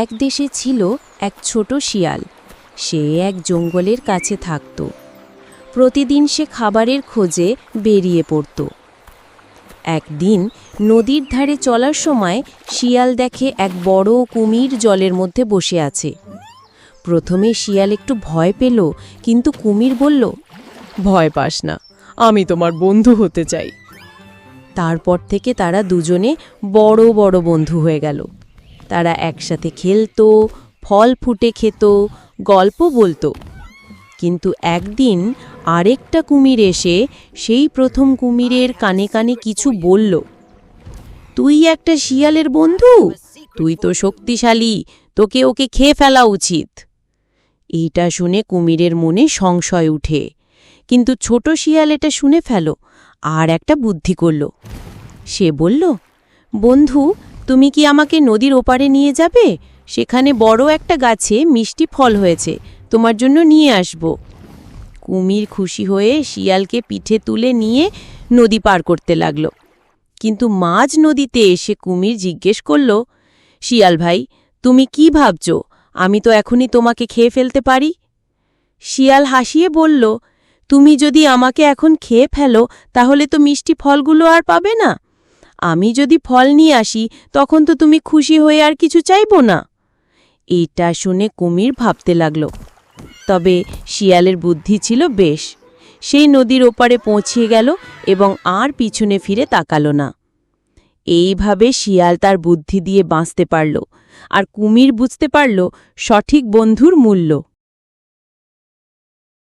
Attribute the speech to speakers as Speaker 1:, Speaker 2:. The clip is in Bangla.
Speaker 1: এক দেশে ছিল এক ছোট শিয়াল। সে এক জঙ্গলের কাছে থাকত। প্রতিদিন সে খাবারের খোঁজে বেরিয়ে পড়ত। একদিন নদীর ধারে চলার সময় শিয়াল দেখে এক বড় কুমির জলের মধ্যে বসে আছে। প্রথমে শিয়াল একটু ভয় পেল, কিন্তু কুমির বলল,
Speaker 2: ভয় পাস না, আমি তোমার বন্ধু হতে চাই।
Speaker 1: তারপর থেকে তারা দুজনে বড় বড় বন্ধু হয়ে গেল। তারা একসাথে খেলতো, ফল ফুটে খেত, গল্প বলতো। কিন্তু একদিন আরেকটা কুমির এসে সেই প্রথম কুমিরের কানে কানে কিছু বলল। তুই একটা শিয়ালের বন্ধু? তুই তো শক্তিশালী, তোকে ওকে খেয়ে ফেলা উচিত। এইটা শুনে কুমিরের মনে সংশয় উঠে, কিন্তু ছোট শিয়াল এটা শুনে ফেল আর একটা বুদ্ধি করল। সে বলল, বন্ধু, তুমি কি আমাকে নদীর ওপারে নিয়ে যাবে? সেখানে বড় একটা গাছে মিষ্টি ফল হয়েছে, তোমার জন্য নিয়ে আসব। কুমির খুশি হয়ে শিয়ালকে পিঠে তুলে নিয়ে নদী পার করতে লাগল। কিন্তু মাঝ নদীতে এসে কুমির জিজ্ঞেস করল, শিয়াল ভাই, তুমি কি ভাবছ? আমি তো এখনই তোমাকে খেয়ে ফেলতে পারি। শিয়াল হাসিয়ে বলল, তুমি যদি আমাকে এখন খেয়ে ফেলো তাহলে তো মিষ্টি ফলগুলো আর পাবে না। আমি যদি ফল নিয়ে আসি তখন তো তুমি খুশি হয়ে আর কিছু চাইবো না। এইটা শুনে কুমির ভাবতে লাগল। তবে শিয়ালের বুদ্ধি ছিল বেশ। সেই নদীর ওপারে পৌঁছিয়ে গেল এবং আর পিছনে ফিরে তাকালো না। এইভাবে শিয়াল তার বুদ্ধি দিয়ে বাঁচতে পারল, আর কুমির বুঝতে পারল সঠিক বন্ধুর মূল্য।